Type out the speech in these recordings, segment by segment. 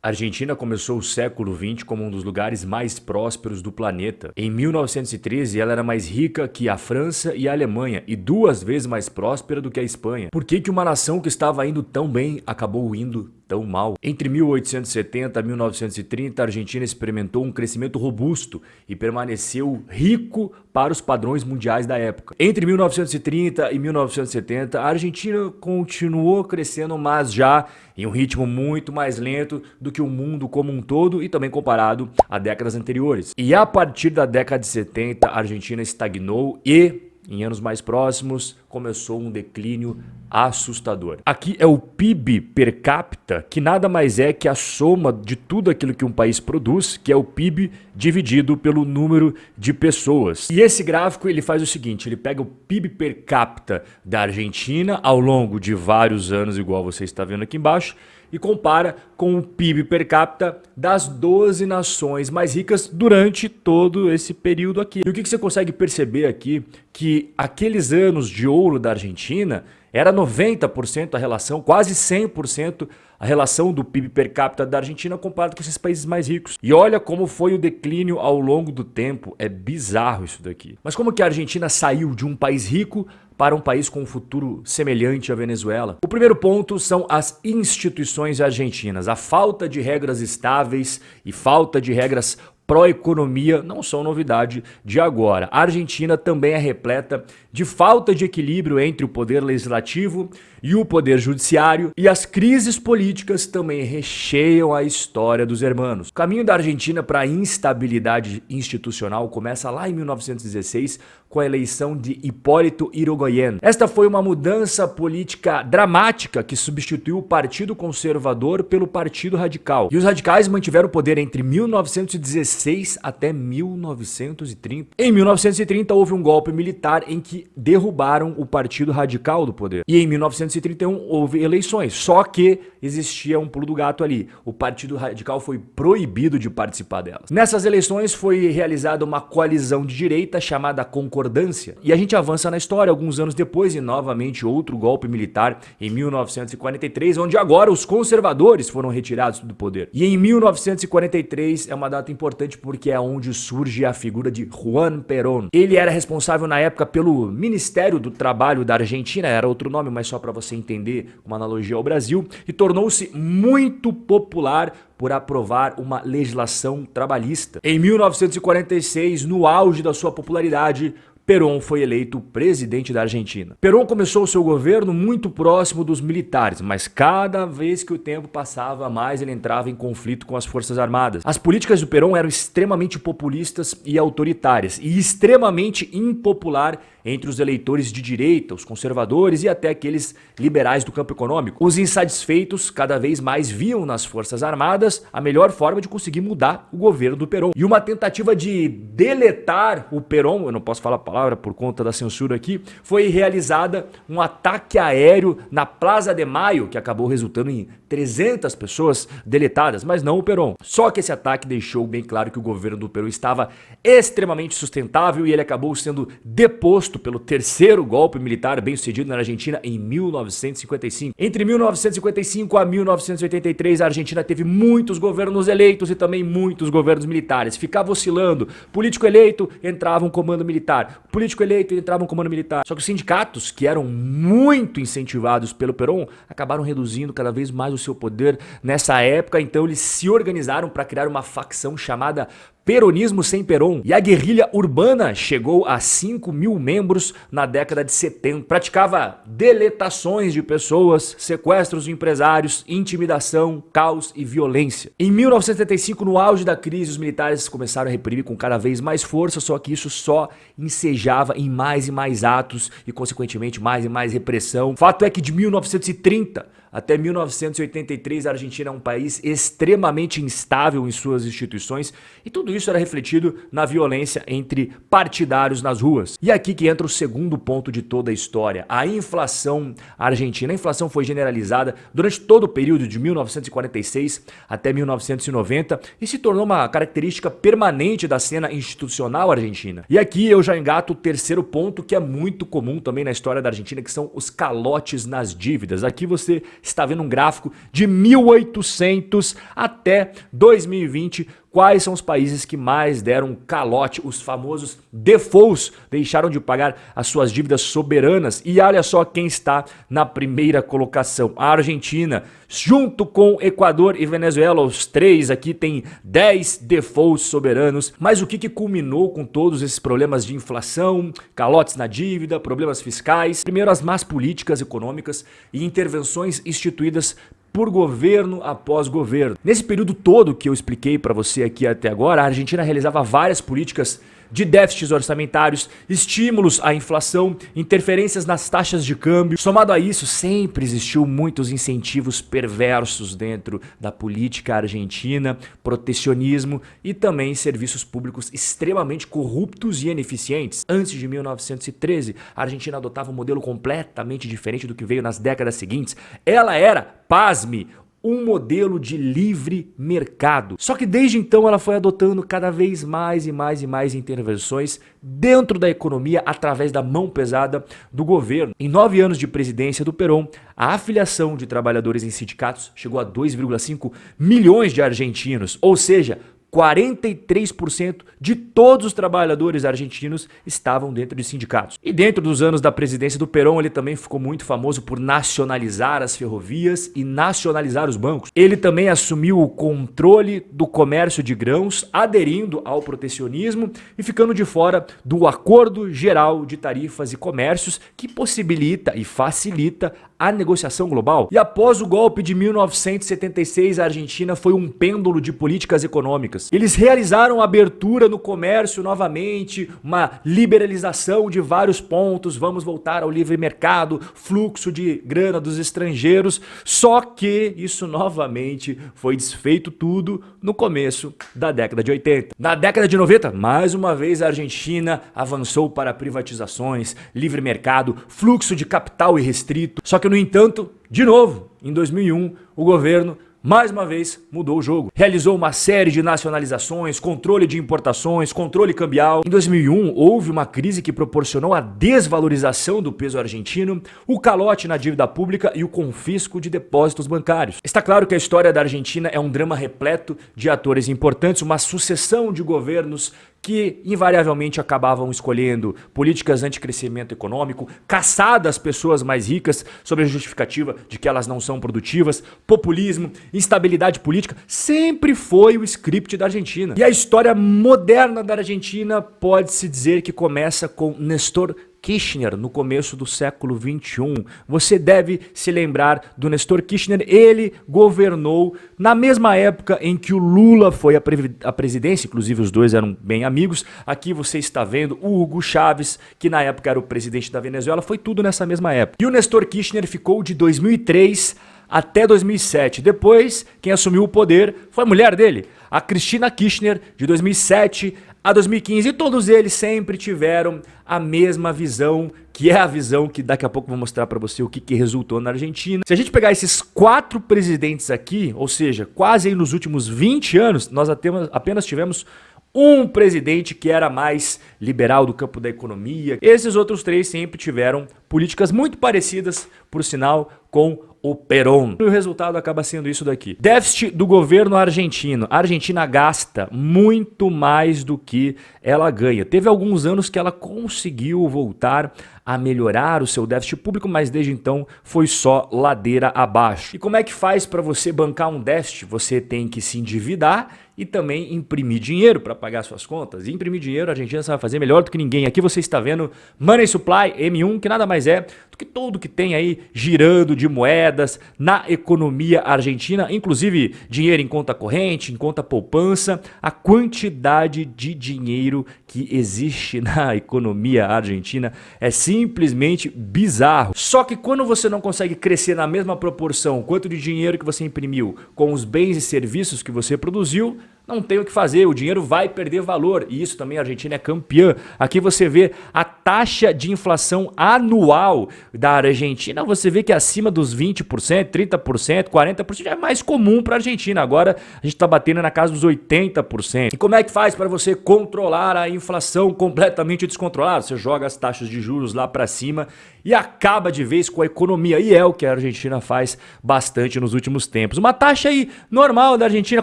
A Argentina começou o século XX como um dos lugares mais prósperos do planeta. Em 1913, ela era mais rica que a França e a Alemanha e 2 vezes mais próspera do que a Espanha. Por que uma nação que estava indo tão bem acabou indo tão mal? Entre 1870 e 1930, a Argentina experimentou um crescimento robusto e permaneceu rico para os padrões mundiais da época. Entre 1930 e 1970, a Argentina continuou crescendo, mas já em um ritmo muito mais lento do que o mundo como um todo e também comparado a décadas anteriores. E a partir da década de 70, a Argentina estagnou e, em anos mais próximos, começou um declínio assustador. Aqui é o PIB per capita, que nada mais é que a soma de tudo aquilo que um país produz, que é o PIB dividido pelo número de pessoas. E esse gráfico ele faz o seguinte, ele pega o PIB per capita da Argentina ao longo de vários anos, igual você está vendo aqui embaixo, e compara com o PIB per capita das 12 nações mais ricas durante todo esse período aqui. E o que você consegue perceber aqui? Que aqueles anos de ouro da Argentina era 90% a relação, quase 100% a relação do PIB per capita da Argentina comparado com esses países mais ricos. E olha como foi o declínio ao longo do tempo, é bizarro isso daqui. Mas como que a Argentina saiu de um país rico para um país com um futuro semelhante à Venezuela? O primeiro ponto são as instituições argentinas. A falta de regras estáveis e falta de regras pró-economia não são novidade de agora. A Argentina também é repleta de falta de equilíbrio entre o poder legislativo e o poder judiciário, e as crises políticas também recheiam a história dos hermanos. O caminho da Argentina para a instabilidade institucional começa lá em 1916 com a eleição de Hipólito Yrigoyen. Esta foi uma mudança política dramática que substituiu o Partido Conservador pelo Partido Radical. E os radicais mantiveram o poder entre 1916 até 1930. Em 1930 houve um golpe militar em que derrubaram o Partido Radical do poder. E em 1931 houve eleições, só que existia um pulo do gato ali. O Partido Radical foi proibido de participar delas. Nessas eleições foi realizada uma coalizão de direita chamada Concordância. E a gente avança na história alguns anos depois e novamente outro golpe militar em 1943, onde agora os conservadores foram retirados do poder. E em 1943 é uma data importante porque é onde surge a figura de Juan Perón. Ele era responsável na época pelo Ministério do Trabalho da Argentina, era outro nome, mas só para você entender uma analogia ao Brasil, e tornou-se muito popular por aprovar uma legislação trabalhista. Em 1946, no auge da sua popularidade, Perón foi eleito presidente da Argentina. Perón começou seu governo muito próximo dos militares, mas cada vez que o tempo passava, mais ele entrava em conflito com as forças armadas. As políticas do Perón eram extremamente populistas e autoritárias, e extremamente impopular entre os eleitores de direita, os conservadores e até aqueles liberais do campo econômico. Os insatisfeitos cada vez mais viam nas forças armadas a melhor forma de conseguir mudar o governo do Perón. E uma tentativa de deletar o Perón, eu não posso falar a palavra por conta da censura aqui, foi realizada um ataque aéreo na Plaza de Mayo, que acabou resultando em 300 pessoas deletadas, mas não o Perón. Só que esse ataque deixou bem claro que o governo do Perón estava extremamente sustentável e ele acabou sendo deposto pelo terceiro golpe militar bem sucedido na Argentina em 1955. Entre 1955 a 1983, a Argentina teve muitos governos eleitos e também muitos governos militares. Ficava oscilando. Político eleito, entrava um comando militar. Político eleito, entrava um comando militar. Só que os sindicatos, que eram muito incentivados pelo Perón, acabaram reduzindo cada vez mais o seu poder nessa época. Então eles se organizaram para criar uma facção chamada Peronismo sem Perón. E a guerrilha urbana chegou a 5.000 membros na década de 70. Praticava deletações de pessoas, sequestros de empresários, intimidação, caos e violência. Em 1975, no auge da crise, os militares começaram a reprimir com cada vez mais força, só que isso só ensejava em mais e mais atos e, consequentemente, mais e mais repressão. Fato é que de 1930 até 1983, a Argentina é um país extremamente instável em suas instituições e tudo isso era refletido na violência entre partidários nas ruas. E aqui que entra o segundo ponto de toda a história, a inflação argentina. A inflação foi generalizada durante todo o período de 1946 até 1990 e se tornou uma característica permanente da cena institucional argentina. E aqui eu já engato o terceiro ponto que é muito comum também na história da Argentina, que são os calotes nas dívidas. Aqui você está vendo um gráfico de 1800 até 2020. Quais são os países que mais deram calote, os famosos defaults, deixaram de pagar as suas dívidas soberanas? E olha só quem está na primeira colocação, a Argentina, junto com Equador e Venezuela. Os três aqui têm 10 defaults soberanos. Mas o que culminou com todos esses problemas de inflação, calotes na dívida, problemas fiscais? Primeiro, as más políticas econômicas e intervenções instituídas por governo após governo. Nesse período todo que eu expliquei para você aqui até agora, a Argentina realizava várias políticas de déficits orçamentários, estímulos à inflação, interferências nas taxas de câmbio. Somado a isso, sempre existiu muitos incentivos perversos dentro da política argentina, protecionismo e também serviços públicos extremamente corruptos e ineficientes. Antes de 1913, a Argentina adotava um modelo completamente diferente do que veio nas décadas seguintes. Ela era, pasme, um modelo de livre mercado. Só que desde então ela foi adotando cada vez mais e mais intervenções dentro da economia através da mão pesada do governo. Em 9 anos de presidência do Perón, a afiliação de trabalhadores em sindicatos chegou a 2,5 milhões de argentinos, ou seja, 43% de todos os trabalhadores argentinos estavam dentro de sindicatos. E dentro dos anos da presidência do Perón, ele também ficou muito famoso por nacionalizar as ferrovias e nacionalizar os bancos. Ele também assumiu o controle do comércio de grãos, aderindo ao protecionismo e ficando de fora do Acordo Geral de Tarifas e Comércios, que possibilita e facilita a negociação global. E após o golpe de 1976, a Argentina foi um pêndulo de políticas econômicas. Eles realizaram abertura no comércio novamente, uma liberalização de vários pontos, vamos voltar ao livre mercado, fluxo de grana dos estrangeiros, só que isso novamente foi desfeito tudo no começo da década de 80. Na década de 90, mais uma vez a Argentina avançou para privatizações, livre mercado, fluxo de capital irrestrito, só que no entanto, de novo, em 2001, o governo mais uma vez mudou o jogo. Realizou uma série de nacionalizações, controle de importações, controle cambial. Em 2001, houve uma crise que proporcionou a desvalorização do peso argentino, o calote na dívida pública e o confisco de depósitos bancários. Está claro que a história da Argentina é um drama repleto de atores importantes, uma sucessão de governos que invariavelmente acabavam escolhendo políticas anti-crescimento econômico, caçada às pessoas mais ricas sob a justificativa de que elas não são produtivas, populismo, instabilidade política, sempre foi o script da Argentina. E a história moderna da Argentina pode-se dizer que começa com Néstor Kirchner no começo do século 21. Você deve se lembrar do Néstor Kirchner. Ele governou na mesma época em que o Lula foi à presidência, inclusive os dois eram bem amigos. Aqui você está vendo o Hugo Chávez, que na época era o presidente da Venezuela, foi tudo nessa mesma época. E o Néstor Kirchner ficou de 2003 até 2007. Depois, quem assumiu o poder foi a mulher dele, a Cristina Kirchner, de 2007 a 2015. E todos eles sempre tiveram a mesma visão, que é a visão que daqui a pouco eu vou mostrar para você o que resultou na Argentina. Se a gente pegar esses 4 presidentes aqui, ou seja, quase aí nos últimos 20 anos, nós apenas tivemos um presidente que era mais liberal do campo da economia. Esses outros 3 sempre tiveram políticas muito parecidas, por sinal, com o Perón. E o resultado acaba sendo isso daqui. Déficit do governo argentino. A Argentina gasta muito mais do que ela ganha. Teve alguns anos que ela conseguiu voltar a melhorar o seu déficit público, mas desde então foi só ladeira abaixo. E como é que faz para você bancar um déficit? Você tem que se endividar e também imprimir dinheiro para pagar suas contas. E imprimir dinheiro a Argentina sabe fazer melhor do que ninguém. Aqui você está vendo Money Supply M1, que nada mais é do que tudo que tem aí girando de moedas na economia argentina, inclusive dinheiro em conta corrente, em conta poupança, a quantidade de dinheiro que existe na economia argentina é simplesmente bizarro. Só que quando você não consegue crescer na mesma proporção quanto de dinheiro que você imprimiu com os bens e serviços que você produziu, não tem o que fazer, o dinheiro vai perder valor. E isso também a Argentina é campeã. Aqui você vê a taxa de inflação anual da Argentina, você vê que é acima dos 20%, 30%, 40% já é mais comum para a Argentina. Agora a gente está batendo na casa dos 80%. E como é que faz para você controlar a inflação completamente descontrolada? Você joga as taxas de juros lá para cima e acaba de vez com a economia. E é o que a Argentina faz bastante nos últimos tempos. Uma taxa aí normal da Argentina,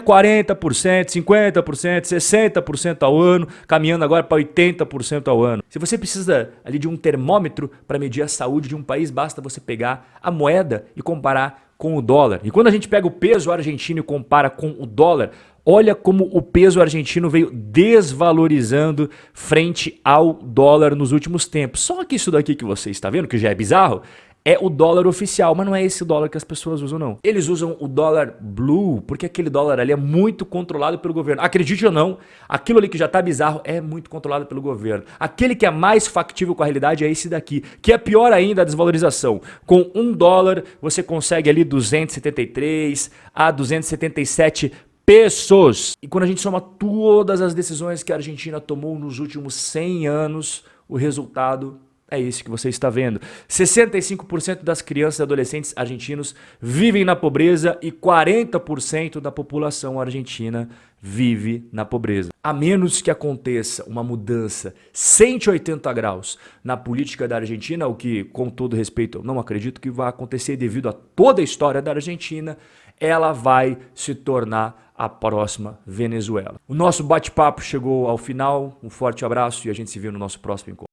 40%, 50%, 60% ao ano, caminhando agora para 80% ao ano. Se você precisa ali de um termômetro para medir a saúde de um país, basta você pegar a moeda e comparar com o dólar. E quando a gente pega o peso argentino e compara com o dólar, olha como o peso argentino veio desvalorizando frente ao dólar nos últimos tempos. Só que isso daqui que você está vendo, que já é bizarro, é o dólar oficial, mas não é esse dólar que as pessoas usam, não. Eles usam o dólar blue, porque aquele dólar ali é muito controlado pelo governo. Acredite ou não, aquilo ali que já tá bizarro é muito controlado pelo governo. Aquele que é mais factível com a realidade é esse daqui, que é pior ainda a desvalorização. Com $1, você consegue ali 273 a 277 pesos. E quando a gente soma todas as decisões que a Argentina tomou nos últimos 100 anos, o resultado é esse que você está vendo. 65% das crianças e adolescentes argentinos vivem na pobreza e 40% da população argentina vive na pobreza. A menos que aconteça uma mudança 180 graus na política da Argentina, o que, com todo respeito, eu não acredito que vai acontecer devido a toda a história da Argentina, ela vai se tornar a próxima Venezuela. O nosso bate-papo chegou ao final. Um forte abraço e a gente se vê no nosso próximo encontro.